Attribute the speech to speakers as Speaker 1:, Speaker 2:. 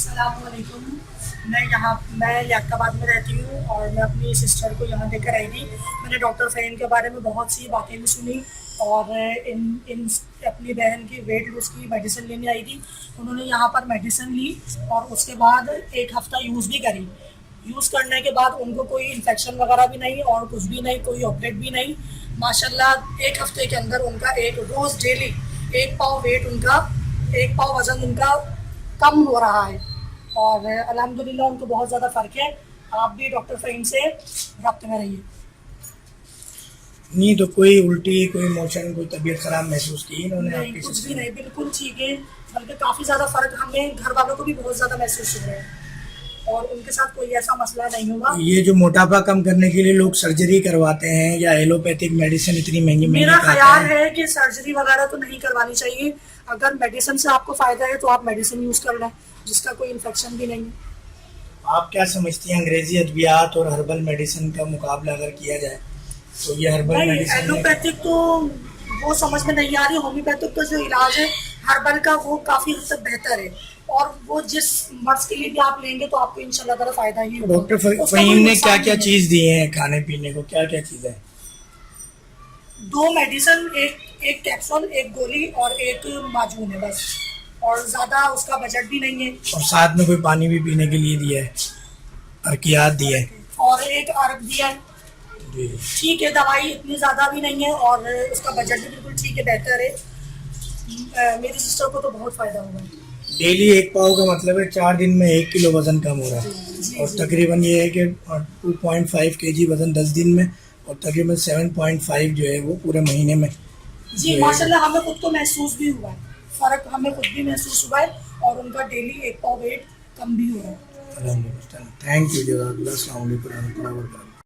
Speaker 1: अस्सलामुअलैकुम। मैं याकाबाद में रहती हूँ और मैं अपनी सिस्टर को यहाँ लेकर आई थी। मैंने डॉक्टर फ़हीम के बारे में बहुत सी बातें भी सुनी और इन इन अपनी बहन की वेट लूज़ की मेडिसिन लेने आई थी। उन्होंने यहाँ पर मेडिसिन ली और उसके बाद एक हफ़्ता यूज़ भी करी। यूज़ करने के बाद उनको कोई इन्फेक्शन वगैरह भी नहीं और कुछ भी नहीं, कोई ऑपरेट भी नहीं। माशाल्लाह एक हफ़्ते के अंदर उनका एक रोज़ डेली 1 पाव वेट उनका 1 पाव वज़न उनका कम हो रहा है और अल्हम्दुलिल्लाह उनको बहुत ज़्यादा फ़र्क है। आप भी डॉक्टर फ़हीम से रब्ते में रहिए।
Speaker 2: नहीं तो कोई उल्टी, कोई मोशन, कोई तबीयत खराब महसूस की इन्होंने
Speaker 1: नहीं,
Speaker 2: आपकी
Speaker 1: कुछ
Speaker 2: सिस्टर
Speaker 1: भी
Speaker 2: ने?
Speaker 1: नहीं, बिल्कुल ठीक है। बल्कि काफ़ी ज़्यादा फ़र्क हमें घर वालों को भी बहुत ज़्यादा महसूस हो रहा है और उनके साथ कोई ऐसा मसला नहीं होगा।
Speaker 2: ये जो मोटापा कम करने के लिए लोग सर्जरी करवाते हैं या एलोपैथिक मेडिसिन इतनी महंगी
Speaker 1: मेरा
Speaker 2: महंगी खाते
Speaker 1: ख्याल
Speaker 2: हैं,
Speaker 1: है कि सर्जरी वगैरह तो नहीं करवानी चाहिए। अगर मेडिसिन से आपको फ़ायदा है तो आप मेडिसिन यूज़ कर लें, जिसका कोई इन्फेक्शन भी नहीं है।
Speaker 2: आप क्या समझती हैं अंग्रेजी अद्वियात और हर्बल मेडिसिन का मुकाबला अगर किया जाए तो ये हर्बल
Speaker 1: नहीं,
Speaker 2: मेडिसिन में
Speaker 1: एलोपैथिक तो वो समझ में नहीं आ रही। होम्योपैथिक का जो इलाज है हर्बल का, वो काफ़ी हद तक बेहतर है और वो जिस मर्ज़ के लिए भी आप लेंगे तो आपको इंशाल्लाह ताला फ़ायदा ही होगा।
Speaker 2: डॉक्टर
Speaker 1: उसका
Speaker 2: फ़हीम
Speaker 1: कोई
Speaker 2: ने क्या
Speaker 1: नुकसान
Speaker 2: क्या
Speaker 1: नहीं है।
Speaker 2: चीज़ दी है खाने पीने को, क्या क्या चीज़ें?
Speaker 1: 2 मेडिसिन, एक कैप्सूल, एक गोली और एक माजून है बस, और ज़्यादा उसका बजट भी नहीं है।
Speaker 2: और साथ में कोई पानी भी पीने के लिए दिया है, अर्कियात दी है?
Speaker 1: और एक अर्क दिया है।
Speaker 2: जी।
Speaker 1: ठीक है, दवाई इतनी ज़्यादा भी नहीं है और उसका बजट भी बिल्कुल ठीक है, बेहतर है। मेरी सिस्टर को तो बहुत फ़ायदा होगा।
Speaker 2: डेली 1 पाव का मतलब है 4 दिन में 1 किलो वज़न कम हो रहा है।
Speaker 1: जी
Speaker 2: और
Speaker 1: जी
Speaker 2: तकरीबन ये है कि 2.5 केजी वज़न 10 दिन में और तकरीबन 7.5 जो है वो पूरे महीने में
Speaker 1: जी,
Speaker 2: जो है।
Speaker 1: माशाल्लाह हमें खुद को महसूस भी हुआ है, फ़र्क हमें खुद भी महसूस हुआ है और उनका डेली 1 पाव वेट कम भी हो रहा है।
Speaker 2: अल्हम्दुलिल्लाह। थैंक यू, जज़ाकल्लाह। अस्सलाम वालेकुम।